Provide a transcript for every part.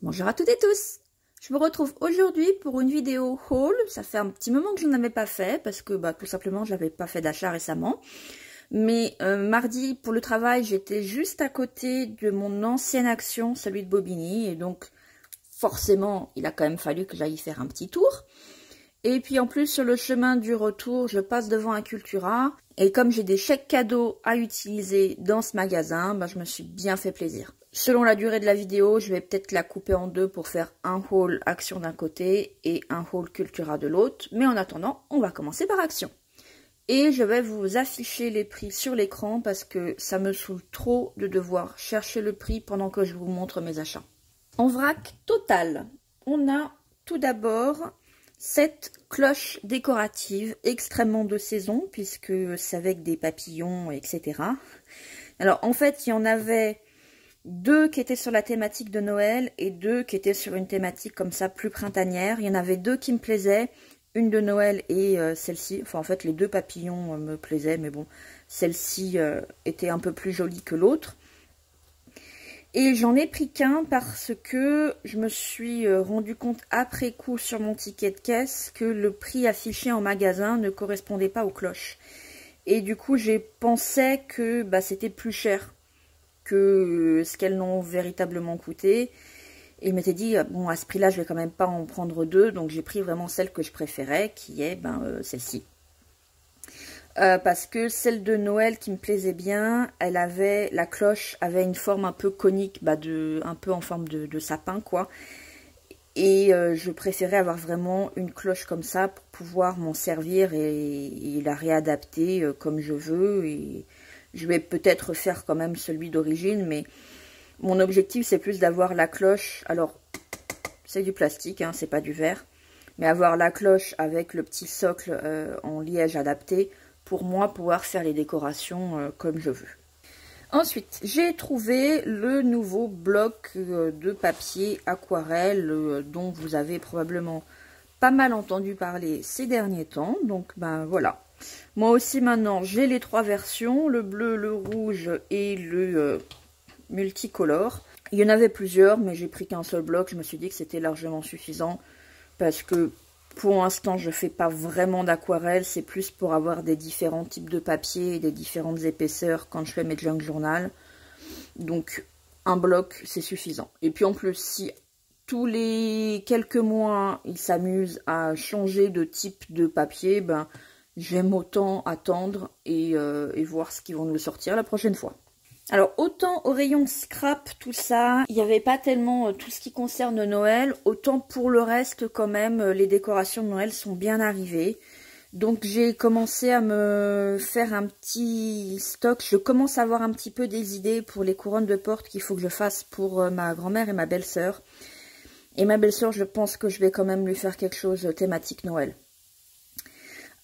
Bonjour à toutes et tous. Je vous retrouve aujourd'hui pour une vidéo haul. Ça fait un petit moment que je n'en avais pas fait parce que tout simplement je n'avais pas fait d'achat récemment. Mais mardi pour le travail j'étais juste à côté de mon ancienne action, celui de Bobigny, et donc forcément il a quand même fallu que j'aille faire un petit tour. Et puis en plus sur le chemin du retour je passe devant un Cultura et comme j'ai des chèques cadeaux à utiliser dans ce magasin, je me suis bien fait plaisir. Selon la durée de la vidéo, je vais peut-être la couper en deux pour faire un haul Action d'un côté et un haul Cultura de l'autre. Mais en attendant, on va commencer par Action. Et je vais vous afficher les prix sur l'écran parce que ça me saoule trop de devoir chercher le prix pendant que je vous montre mes achats. En vrac total, on a tout d'abord cette cloche décorative extrêmement de saison puisque c'est avec des papillons, etc. Alors en fait, il y en avait deux qui étaient sur la thématique de Noël et deux qui étaient sur une thématique comme ça plus printanière. Il y en avait deux qui me plaisaient, une de Noël et celle-ci. Enfin en fait les deux papillons me plaisaient, mais bon, celle-ci était un peu plus jolie que l'autre. Et j'en ai pris qu'un parce que je me suis rendu compte après coup sur mon ticket de caisse que le prix affiché en magasin ne correspondait pas aux cloches. Et du coup j'ai pensé que c'était plus cher que ce qu'elles n'ont véritablement coûté. Et je m'étais dit, bon, à ce prix-là, je vais quand même pas en prendre deux. Donc, j'ai pris vraiment celle que je préférais, qui est celle-ci. Parce que celle de Noël qui me plaisait bien, la cloche avait une forme un peu conique, un peu en forme de sapin, quoi. Et je préférais avoir vraiment une cloche comme ça pour pouvoir m'en servir et la réadapter comme je veux. Et je vais peut-être faire quand même celui d'origine, mais mon objectif c'est plus d'avoir la cloche. Alors, c'est du plastique, hein, c'est pas du verre, mais avoir la cloche avec le petit socle en liège adapté pour moi pouvoir faire les décorations comme je veux. Ensuite, j'ai trouvé le nouveau bloc de papier aquarelle dont vous avez probablement pas mal entendu parler ces derniers temps. Donc, voilà. Moi aussi, maintenant, j'ai les trois versions, le bleu, le rouge et le multicolore. Il y en avait plusieurs, mais j'ai pris qu'un seul bloc. Je me suis dit que c'était largement suffisant parce que pour l'instant, je fais pas vraiment d'aquarelle. C'est plus pour avoir des différents types de papier et des différentes épaisseurs quand je fais mes junk journal. Donc, un bloc, c'est suffisant. Et puis en plus, si tous les quelques mois, ils s'amusent à changer de type de papier, j'aime autant attendre et voir ce qu'ils vont nous sortir la prochaine fois. Alors, autant au rayon scrap, tout ça, il n'y avait pas tellement tout ce qui concerne Noël, autant pour le reste, quand même, les décorations de Noël sont bien arrivées. Donc, j'ai commencé à me faire un petit stock. Je commence à avoir un petit peu des idées pour les couronnes de porte qu'il faut que je fasse pour ma grand-mère et ma belle-sœur. Et ma belle-sœur, je pense que je vais quand même lui faire quelque chose thématique Noël.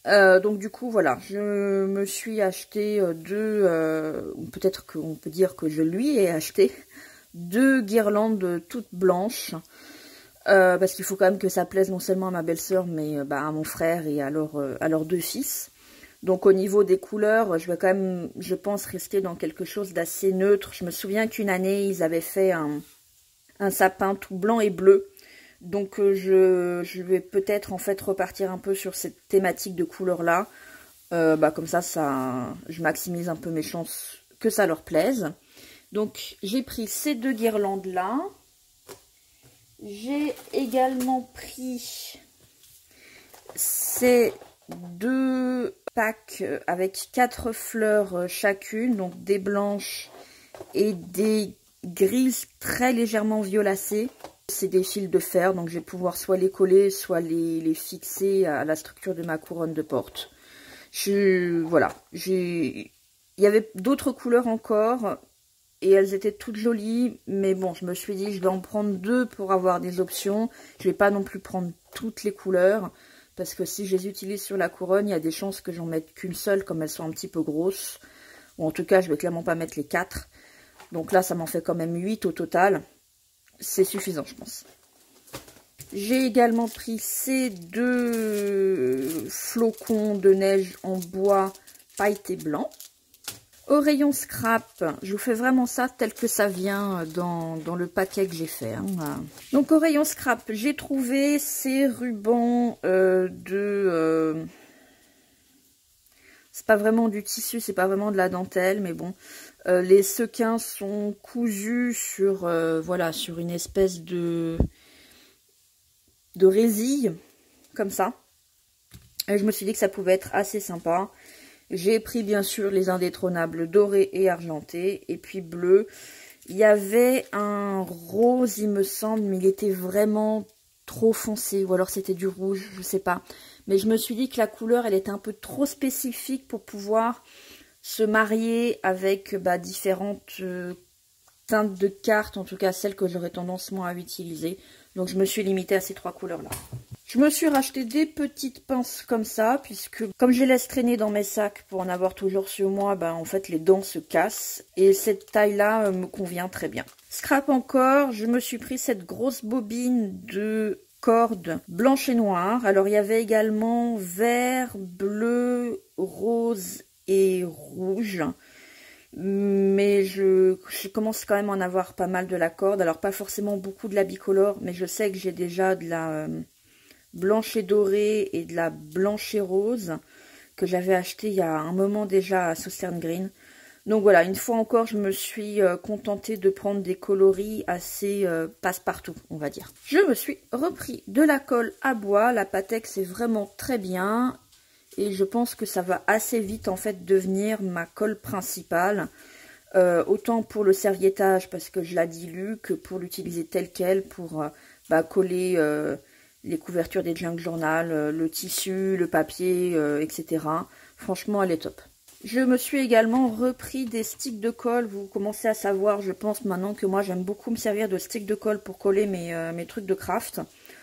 Donc du coup voilà, je me suis acheté peut-être qu'on peut dire que je lui ai acheté deux guirlandes toutes blanches. Parce qu'il faut quand même que ça plaise non seulement à ma belle-sœur, mais à mon frère et à leurs deux fils. Donc au niveau des couleurs, je vais quand même, je pense, rester dans quelque chose d'assez neutre. Je me souviens qu'une année, ils avaient fait un sapin tout blanc et bleu. Donc je vais peut-être en fait repartir un peu sur cette thématique de couleur là. Comme ça, je maximise un peu mes chances que ça leur plaise. Donc j'ai pris ces deux guirlandes là. J'ai également pris ces deux packs avec 4 fleurs chacune. Donc des blanches et des grises très légèrement violacées. C'est des fils de fer, donc je vais pouvoir soit les coller, soit les fixer à la structure de ma couronne de porte. Voilà, il y avait d'autres couleurs encore, et elles étaient toutes jolies, mais bon, je me suis dit, je vais en prendre deux pour avoir des options. Je vais pas non plus prendre toutes les couleurs, parce que si je les utilise sur la couronne, il y a des chances que j'en mette qu'une seule, comme elles sont un petit peu grosses. Ou en tout cas, je vais clairement pas mettre les 4. Donc là, ça m'en fait quand même 8 au total. C'est suffisant, je pense. J'ai également pris ces deux flocons de neige en bois pailleté blanc. Au rayon scrap, je vous fais vraiment ça tel que ça vient dans le paquet que j'ai fait. Hein. Donc au rayon scrap, j'ai trouvé ces rubans c'est pas vraiment du tissu, c'est pas vraiment de la dentelle, mais bon. Les sequins sont cousus sur, voilà, sur une espèce de résille, comme ça. Et je me suis dit que ça pouvait être assez sympa. J'ai pris bien sûr les indétrônables dorés et argentés. Et puis bleu. Il y avait un rose il me semble. Mais il était vraiment trop foncé. Ou alors c'était du rouge. Je sais pas. Mais je me suis dit que la couleur elle était un peu trop spécifique. Pour pouvoir se marier avec différentes teintes de cartes. En tout cas celles que j'aurais tendance moi à utiliser. Donc je me suis limitée à ces 3 couleurs là. Je me suis racheté des petites pinces comme ça, puisque comme je les laisse traîner dans mes sacs pour en avoir toujours sur moi, en fait les dents se cassent. Et cette taille-là me convient très bien. Scrap encore, je me suis pris cette grosse bobine de corde blanche et noire. Alors il y avait également vert, bleu, rose et rouge. Mais je commence quand même à en avoir pas mal de la corde. Alors pas forcément beaucoup de la bicolore, mais je sais que j'ai déjà de la... blanche et dorée et de la blanche et rose que j'avais acheté il y a un moment déjà à Southern Green. Donc voilà, une fois encore, je me suis contentée de prendre des coloris assez passe-partout, on va dire. Je me suis repris de la colle à bois. La Pateks est vraiment très bien et je pense que ça va assez vite en fait devenir ma colle principale. Autant pour le serviettage parce que je la dilue que pour l'utiliser telle quelle pour coller... les couvertures des junk journal, le tissu, le papier, etc. Franchement, elle est top. Je me suis également repris des sticks de colle. Vous commencez à savoir, je pense maintenant, que moi j'aime beaucoup me servir de sticks de colle pour coller mes trucs de craft.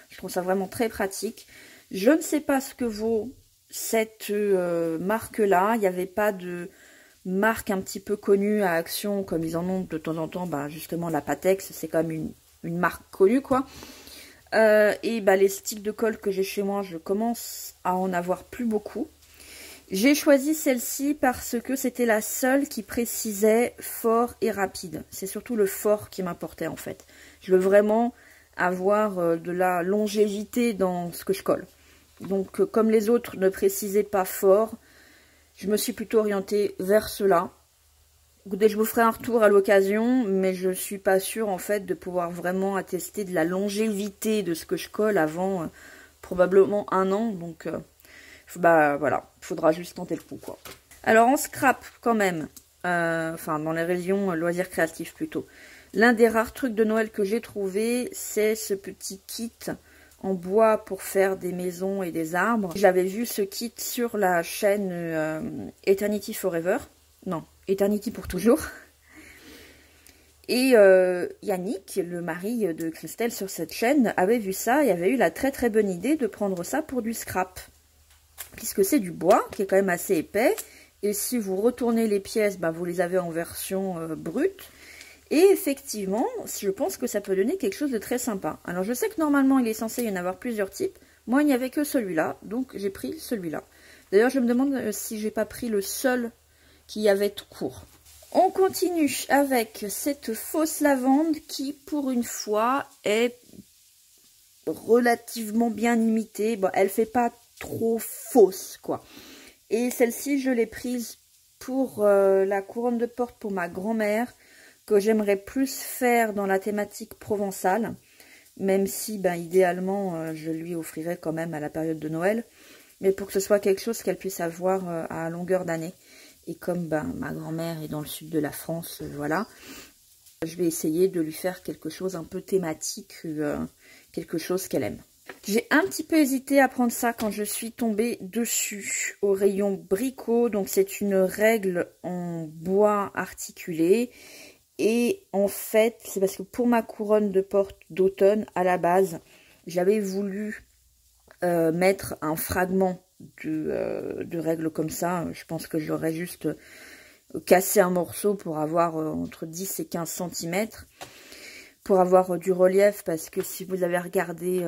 Je trouve ça vraiment très pratique. Je ne sais pas ce que vaut cette marque-là. Il n'y avait pas de marque un petit peu connue à Action, comme ils en ont de temps en temps. Justement, la Pateks, c'est quand même une marque connue, quoi. Les sticks de colle que j'ai chez moi, je commence à en avoir plus beaucoup. J'ai choisi celle-ci parce que c'était la seule qui précisait fort et rapide. C'est surtout le fort qui m'importait en fait. Je veux vraiment avoir de la longévité dans ce que je colle. Donc comme les autres ne précisaient pas fort, je me suis plutôt orientée vers cela. Écoutez, je vous ferai un retour à l'occasion, mais je suis pas sûre en fait de pouvoir vraiment attester de la longévité de ce que je colle avant probablement 1 an. Donc voilà, il faudra juste tenter le coup quoi. Alors en scrap quand même, dans les rayons loisirs créatifs plutôt. L'un des rares trucs de Noël que j'ai trouvé, c'est ce petit kit en bois pour faire des maisons et des arbres. J'avais vu ce kit sur la chaîne Eternity Forever. Non, Eternity pour toujours. Et Yannick, le mari de Christelle sur cette chaîne, avait vu ça et avait eu la très très bonne idée de prendre ça pour du scrap. Puisque c'est du bois, qui est quand même assez épais. Et si vous retournez les pièces, vous les avez en version brute. Et effectivement, je pense que ça peut donner quelque chose de très sympa. Alors je sais que normalement il est censé y en avoir plusieurs types. Moi il n'y avait que celui-là, donc j'ai pris celui-là. D'ailleurs je me demande si j'ai pas pris le seul qui avait tout court. On continue avec cette fausse lavande qui, pour une fois, est relativement bien imitée. Bon, elle fait pas trop fausse, quoi. Et celle-ci, je l'ai prise pour la couronne de porte pour ma grand-mère, que j'aimerais plus faire dans la thématique provençale, même si, idéalement, je lui offrirais quand même à la période de Noël, mais pour que ce soit quelque chose qu'elle puisse avoir à longueur d'année. Et comme ma grand-mère est dans le sud de la France, voilà, je vais essayer de lui faire quelque chose un peu thématique, quelque chose qu'elle aime. J'ai un petit peu hésité à prendre ça quand je suis tombée dessus au rayon bricot. Donc c'est une règle en bois articulé. Et en fait, c'est parce que pour ma couronne de porte d'automne, à la base, j'avais voulu mettre un fragment de règles comme ça. Je pense que j'aurais juste cassé un morceau pour avoir entre 10 et 15 cm pour avoir du relief, parce que si vous avez regardé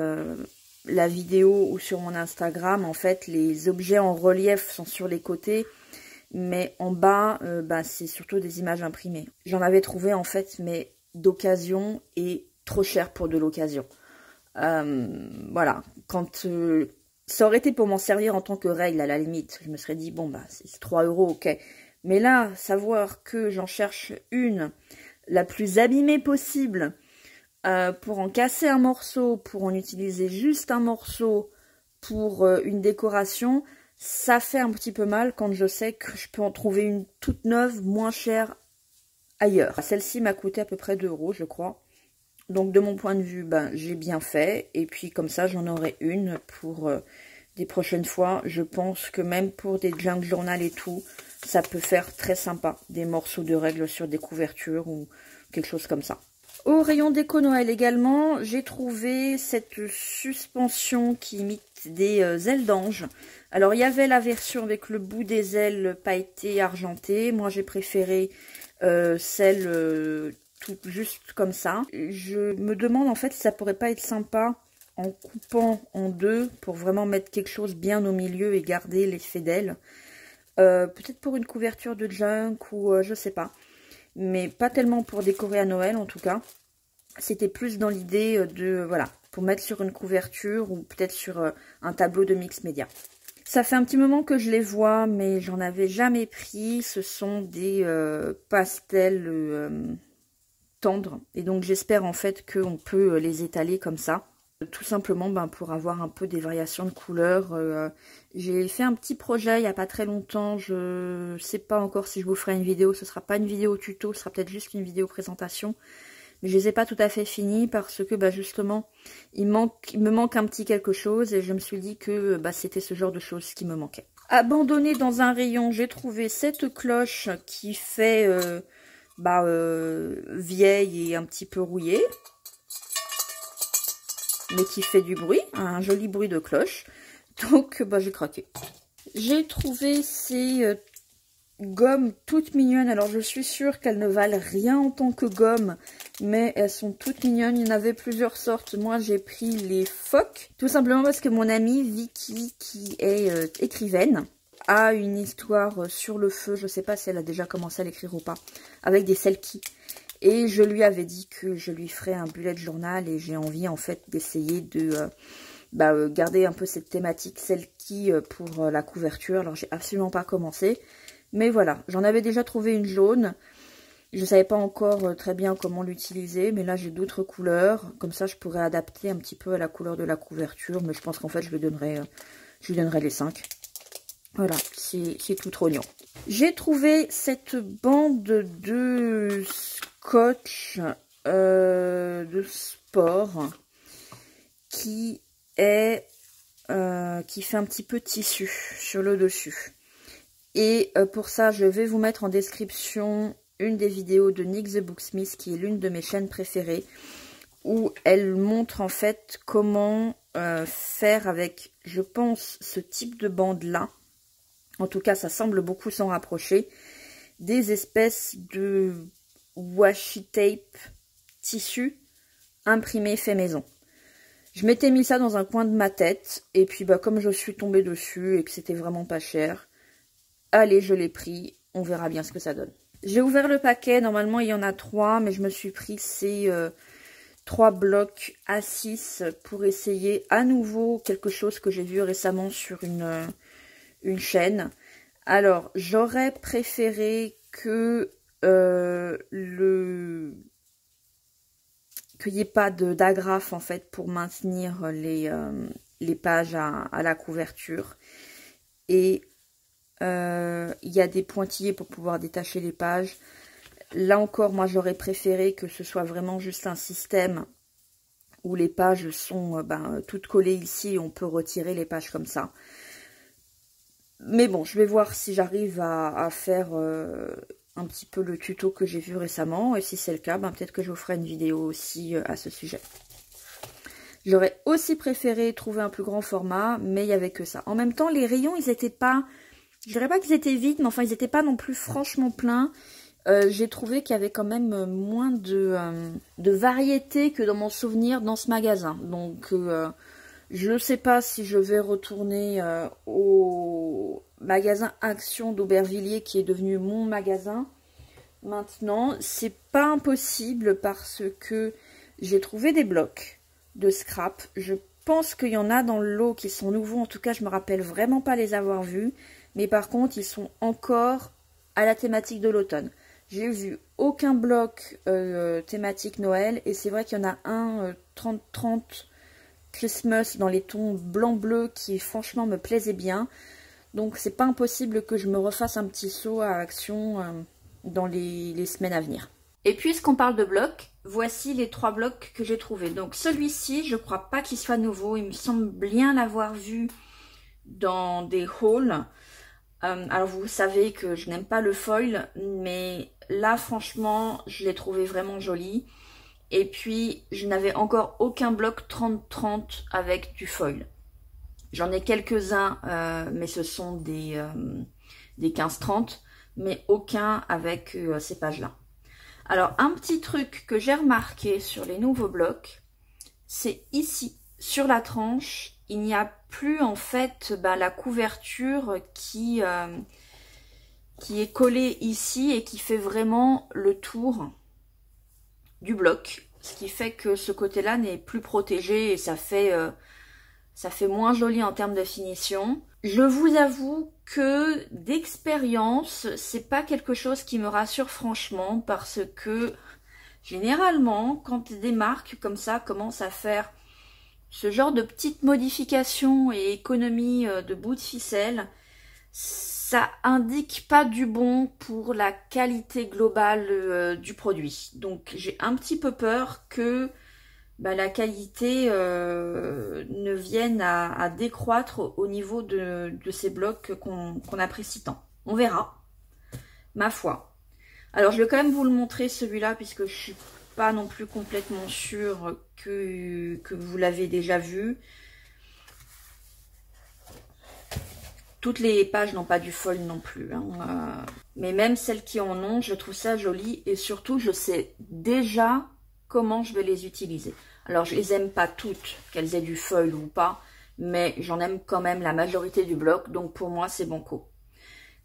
la vidéo ou sur mon Instagram, en fait les objets en relief sont sur les côtés, Mais en bas, c'est surtout des images imprimées. J'en avais trouvé en fait, mais d'occasion et trop cher pour de l'occasion. Voilà, quand ça aurait été pour m'en servir en tant que règle à la limite, je me serais dit bon c'est 3 €, ok. Mais là, savoir que j'en cherche une la plus abîmée possible pour en casser un morceau, pour en utiliser juste un morceau pour une décoration, ça fait un petit peu mal quand je sais que je peux en trouver une toute neuve, moins chère ailleurs. Celle-ci m'a coûté à peu près 2 € je crois. Donc de mon point de vue, j'ai bien fait. Et puis comme ça, j'en aurai une pour des prochaines fois. Je pense que même pour des junk journal et tout, ça peut faire très sympa. Des morceaux de règles sur des couvertures ou quelque chose comme ça. Au rayon déco Noël également, j'ai trouvé cette suspension qui imite des ailes d'ange. Alors il y avait la version avec le bout des ailes pailleté argenté. Moi j'ai préféré celle tout juste comme ça. Je me demande en fait si ça pourrait pas être sympa en coupant en deux pour vraiment mettre quelque chose bien au milieu et garder l'effet d'ailes. Peut-être pour une couverture de junk ou je sais pas. Mais pas tellement pour décorer à Noël en tout cas. C'était plus dans l'idée de, voilà, pour mettre sur une couverture ou peut-être sur un tableau de mix média. Ça fait un petit moment que je les vois, mais j'en avais jamais pris. Ce sont des pastels tendres. Et donc j'espère en fait qu'on peut les étaler comme ça. Tout simplement pour avoir un peu des variations de couleurs. J'ai fait un petit projet il n'y a pas très longtemps. Je sais pas encore si je vous ferai une vidéo. Ce sera pas une vidéo tuto, ce sera peut-être juste une vidéo présentation. Mais je les ai pas tout à fait finis parce que justement il me manque un petit quelque chose. Et je me suis dit que c'était ce genre de choses qui me manquait. Abandonnée dans un rayon, j'ai trouvé cette cloche qui fait vieille et un petit peu rouillée. Mais qui fait du bruit, un joli bruit de cloche. Donc, j'ai craqué. J'ai trouvé ces gommes toutes mignonnes. Alors, je suis sûre qu'elles ne valent rien en tant que gomme, mais elles sont toutes mignonnes. Il y en avait plusieurs sortes. Moi, j'ai pris les phoques, tout simplement parce que mon amie Vicky, qui est écrivaine, a une histoire sur le feu. Je ne sais pas si elle a déjà commencé à l'écrire ou pas, avec des selkies. Et je lui avais dit que je lui ferais un bullet journal et j'ai envie en fait d'essayer de garder un peu cette thématique selkie pour la couverture. Alors j'ai absolument pas commencé, mais voilà, j'en avais déjà trouvé une jaune. Je ne savais pas encore très bien comment l'utiliser, mais là j'ai d'autres couleurs. Comme ça je pourrais adapter un petit peu à la couleur de la couverture, mais je pense qu'en fait je lui donnerai les 5. Voilà, c'est tout trognon. J'ai trouvé cette bande de scotch de sport qui fait un petit peu tissu sur le dessus. Et pour ça, je vais vous mettre en description une des vidéos de Nick the Booksmith, qui est l'une de mes chaînes préférées, où elle montre en fait comment faire avec, je pense, ce type de bande-là. En tout cas, ça semble beaucoup s'en rapprocher. Des espèces de washi tape tissu imprimé fait maison. Je m'étais mis ça dans un coin de ma tête. Et puis, comme je suis tombée dessus et que c'était vraiment pas cher, allez, je l'ai pris. On verra bien ce que ça donne. J'ai ouvert le paquet. Normalement, il y en a 3. Mais je me suis pris ces 3 blocs A6 pour essayer à nouveau quelque chose que j'ai vu récemment sur une chaîne. Alors, j'aurais préféré que qu'il n'y ait pas d'agrafe en fait pour maintenir les pages à la couverture. Et il y a des pointillés pour pouvoir détacher les pages. Là encore, moi j'aurais préféré que ce soit vraiment juste un système où les pages sont toutes collées ici et on peut retirer les pages comme ça. Mais bon, je vais voir si j'arrive à faire un petit peu le tuto que j'ai vu récemment. Et si c'est le cas, peut-être que je vous ferai une vidéo aussi à ce sujet. J'aurais aussi préféré trouver un plus grand format, mais il n'y avait que ça. En même temps, les rayons, ils n'étaient pas... Je dirais pas qu'ils étaient vides, mais enfin, ils n'étaient pas non plus franchement pleins. J'ai trouvé qu'il y avait quand même moins de variété que dans mon souvenir dans ce magasin. Donc... je ne sais pas si je vais retourner au magasin Action d'Aubervilliers qui est devenu mon magasin. Maintenant, c'est pas impossible parce que j'ai trouvé des blocs de scrap. Je pense qu'il y en a dans le lot qui sont nouveaux. En tout cas, je me rappelle vraiment pas les avoir vus. Mais par contre, ils sont encore à la thématique de l'automne. J'ai vu aucun bloc thématique Noël. Et c'est vrai qu'il y en a un 30-30 Christmas dans les tons blanc-bleu qui franchement me plaisait bien. Donc c'est pas impossible que je me refasse un petit saut à Action dans les semaines à venir. Et puisqu'on parle de blocs, voici les 3 blocs que j'ai trouvés. Donc celui-ci, je crois pas qu'il soit nouveau. Il me semble bien l'avoir vu dans des hauls. Alors vous savez que je n'aime pas le foil, mais là franchement, je l'ai trouvé vraiment joli. Et puis, je n'avais encore aucun bloc 30-30 avec du foil. J'en ai quelques-uns, mais ce sont des 15-30, mais aucun avec ces pages-là. Alors, un petit truc que j'ai remarqué sur les nouveaux blocs, c'est ici, sur la tranche, il n'y a plus en fait la couverture qui est collée ici et qui fait vraiment le tour du bloc. Ce qui fait que ce côté-là n'est plus protégé et ça fait moins joli en termes de finition. Je vous avoue que d'expérience, c'est pas quelque chose qui me rassure franchement parce que généralement, quand des marques comme ça commencent à faire ce genre de petites modifications et économies de bouts de ficelle, ça indique pas du bon pour la qualité globale du produit. Donc j'ai un petit peu peur que la qualité ne vienne à décroître au niveau de ces blocs qu'on apprécie tant. On verra, ma foi. Alors je vais quand même vous le montrer celui-là puisque je suis pas non plus complètement sûre que vous l'avez déjà vu. Toutes les pages n'ont pas du foil non plus. Mais même celles qui en ont, je trouve ça joli. Et surtout, je sais déjà comment je vais les utiliser. Alors, je les aime pas toutes, qu'elles aient du foil ou pas. Mais j'en aime quand même la majorité du bloc. Donc, pour moi, c'est banco.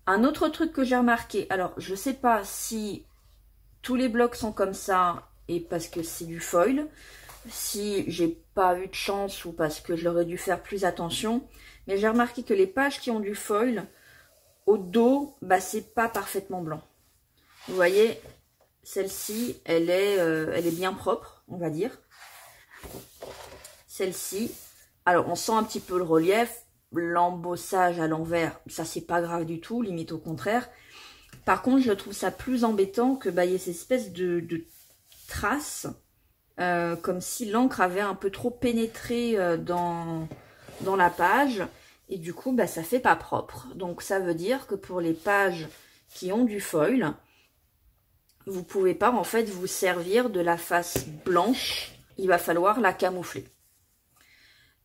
Un autre truc que j'ai remarqué. Alors, je sais pas si tous les blocs sont comme ça et parce que c'est du foil. Si j'ai pas eu de chance ou parce que j'aurais dû faire plus attention. Mais j'ai remarqué que les pages qui ont du foil, au dos, c'est pas parfaitement blanc. Vous voyez, celle-ci, elle est bien propre, on va dire. Celle-ci, alors on sent un petit peu le relief, l'embossage à l'envers, ça c'est pas grave du tout, limite au contraire. Par contre, je trouve ça plus embêtant que y ait ces espèces de traces, comme si l'encre avait un peu trop pénétré dans la page. Et du coup, ça fait pas propre. Donc, ça veut dire que pour les pages qui ont du foil, vous pouvez pas, en fait, vous servir de la face blanche. Il va falloir la camoufler.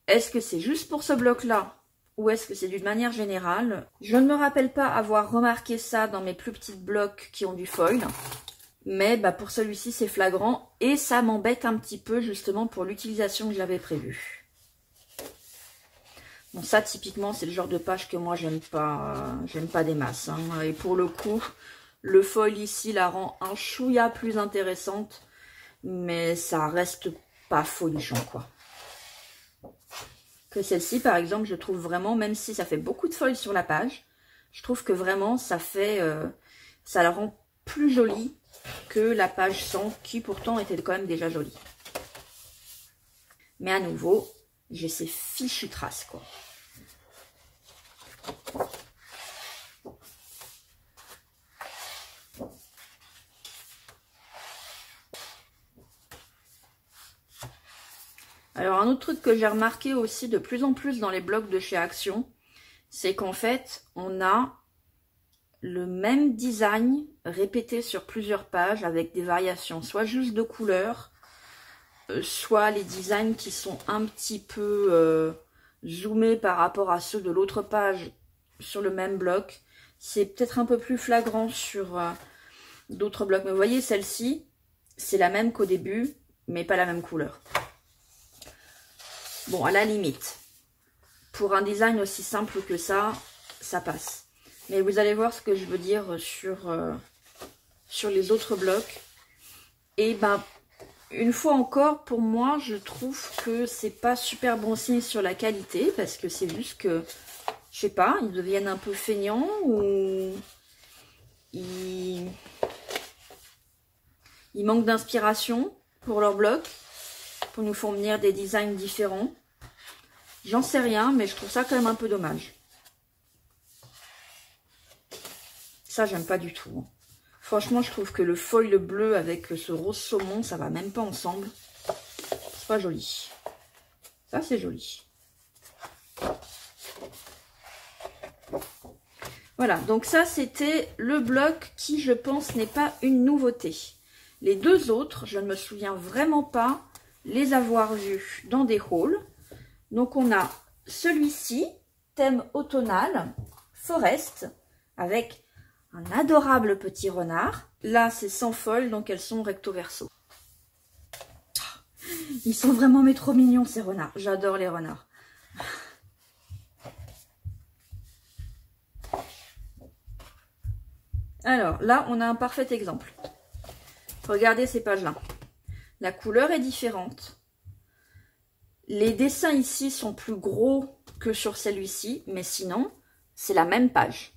Est-ce que c'est juste pour ce bloc-là ou est-ce que c'est d'une manière générale? Je ne me rappelle pas avoir remarqué ça dans mes plus petits blocs qui ont du foil. Mais pour celui-ci, c'est flagrant. Et ça m'embête un petit peu, justement, pour l'utilisation que j'avais prévue. Bon, ça, typiquement, c'est le genre de page que moi, j'aime pas des masses. Et pour le coup, le foil ici la rend un chouïa plus intéressante. Mais ça reste pas folichon, quoi. Que celle-ci, par exemple, je trouve vraiment, même si ça fait beaucoup de foil sur la page, je trouve que vraiment, ça la rend plus jolie que la page 100, qui pourtant était quand même déjà jolie. Mais à nouveau, j'ai ces fichues traces, quoi. Alors, un autre truc que j'ai remarqué aussi de plus en plus dans les blocs de chez Action, c'est qu'en fait, on a le même design répété sur plusieurs pages avec des variations, soit juste de couleurs, soit les designs qui sont un petit peu zoomés par rapport à ceux de l'autre page sur le même bloc. C'est peut-être un peu plus flagrant sur d'autres blocs. Mais vous voyez, celle-ci, c'est la même qu'au début, mais pas la même couleur. Bon, à la limite, pour un design aussi simple que ça, ça passe. Mais vous allez voir ce que je veux dire sur les autres blocs. Et ben, une fois encore, pour moi, je trouve que c'est pas super bon signe sur la qualité, parce que c'est juste que, je sais pas, ils deviennent un peu feignants, ou ils manquent d'inspiration pour leurs blocs, pour nous fournir des designs différents. J'en sais rien, mais je trouve ça quand même un peu dommage. Ça, j'aime pas du tout. Franchement, je trouve que le foil bleu avec ce rose saumon, ça va même pas ensemble. C'est pas joli. Ça, c'est joli. Voilà, donc ça, c'était le bloc qui, je pense, n'est pas une nouveauté. Les deux autres, je ne me souviens vraiment pas les avoir vus dans des hauls. Donc, on a celui-ci, thème automnal, Forest, avec un adorable petit renard. Là, c'est sans foil, donc elles sont recto verso. Ils sont vraiment mais trop mignons, ces renards. J'adore les renards. Alors, là, on a un parfait exemple. Regardez ces pages-là. La couleur est différente. Les dessins ici sont plus gros que sur celui-ci, mais sinon, c'est la même page.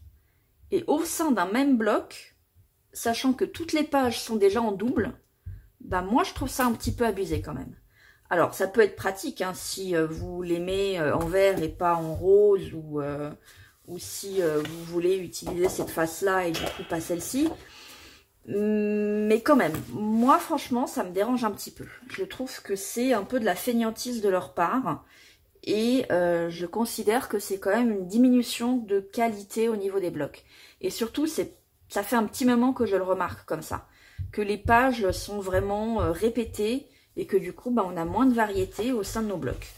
Et au sein d'un même bloc, sachant que toutes les pages sont déjà en double, bah moi je trouve ça un petit peu abusé quand même. Alors ça peut être pratique hein, si vous l'aimez en vert et pas en rose, ou si vous voulez utiliser cette face-là et du coup pas celle-ci. Mais quand même, moi franchement ça me dérange un petit peu. Je trouve que c'est un peu de la fainéantise de leur part. Et je considère que c'est quand même une diminution de qualité au niveau des blocs. Et surtout, ça fait un petit moment que je le remarque comme ça. Que les pages sont vraiment répétées et que du coup, bah, on a moins de variété au sein de nos blocs.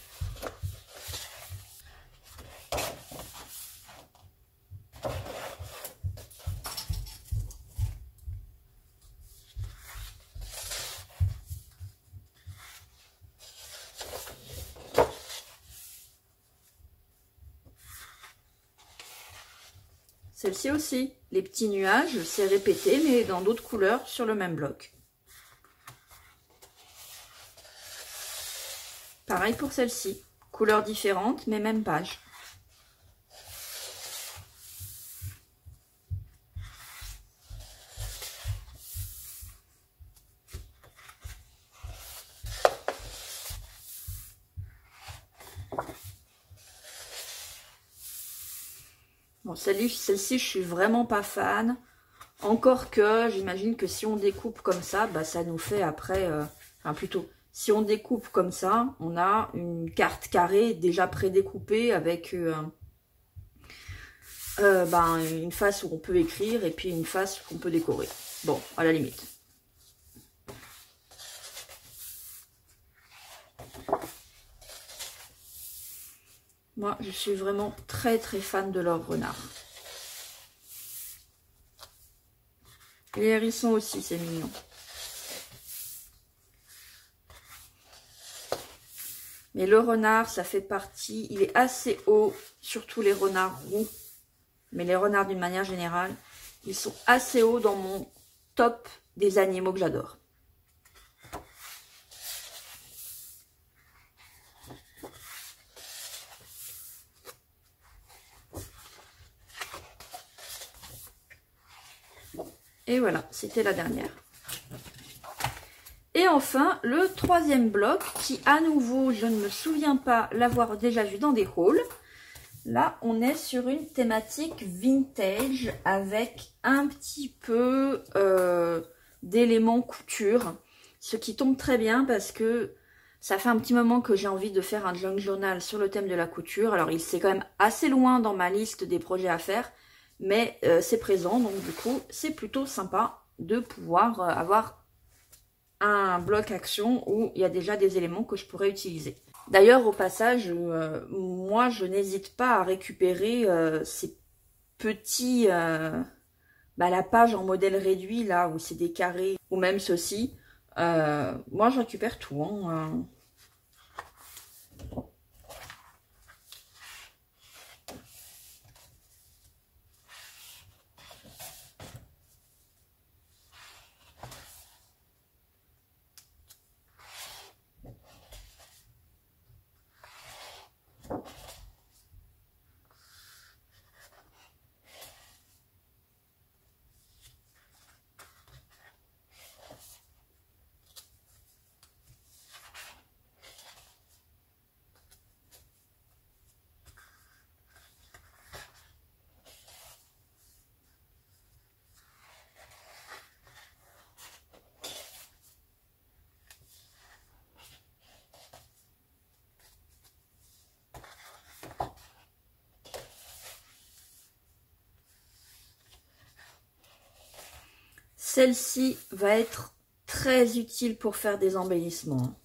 Celle-ci aussi, les petits nuages, c'est répété, mais dans d'autres couleurs sur le même bloc. Pareil pour celle-ci, couleurs différentes, mais même page. Bon, celle-ci, je suis vraiment pas fan. Encore que, j'imagine que si on découpe comme ça, bah, ça nous fait après... enfin, plutôt, si on découpe comme ça, on a une carte carrée déjà prédécoupée avec ben, une face où on peut écrire et puis une face qu'on peut décorer. Bon, à la limite. Moi, je suis vraiment très très fan de leur renard. Les hérissons aussi, c'est mignon. Mais le renard, ça fait partie, il est assez haut, surtout les renards roux. Mais les renards d'une manière générale, ils sont assez hauts dans mon top des animaux que j'adore. Et voilà, c'était la dernière. Et enfin, le troisième bloc, qui à nouveau, je ne me souviens pas l'avoir déjà vu dans des hauls. Là, on est sur une thématique vintage avec un petit peu d'éléments couture. Ce qui tombe très bien parce que ça fait un petit moment que j'ai envie de faire un junk journal sur le thème de la couture. Alors, c'est quand même assez loin dans ma liste des projets à faire. Mais c'est présent, donc du coup, c'est plutôt sympa de pouvoir avoir un bloc action où il y a déjà des éléments que je pourrais utiliser. D'ailleurs, au passage, moi, je n'hésite pas à récupérer ces petits... la page en modèle réduit, là, où c'est des carrés, ou même ceci. Moi, je récupère tout, hein. Celle-ci va être très utile pour faire des embellissements.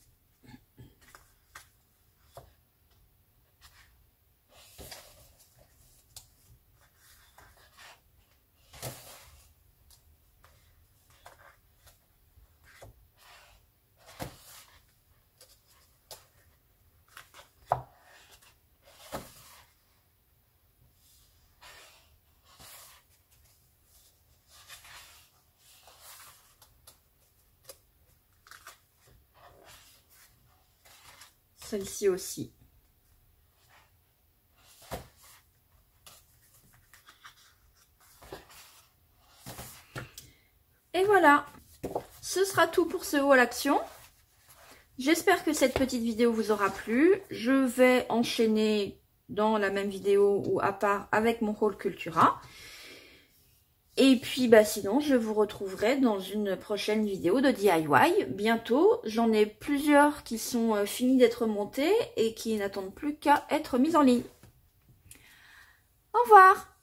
Celle-ci aussi. Et voilà, ce sera tout pour ce haul action. J'espère que cette petite vidéo vous aura plu. Je vais enchaîner dans la même vidéo ou à part avec mon haul Cultura. Et puis sinon je vous retrouverai dans une prochaine vidéo de DIY bientôt. J'en ai plusieurs qui sont finis d'être montés et qui n'attendent plus qu'à être mis en ligne. Au revoir!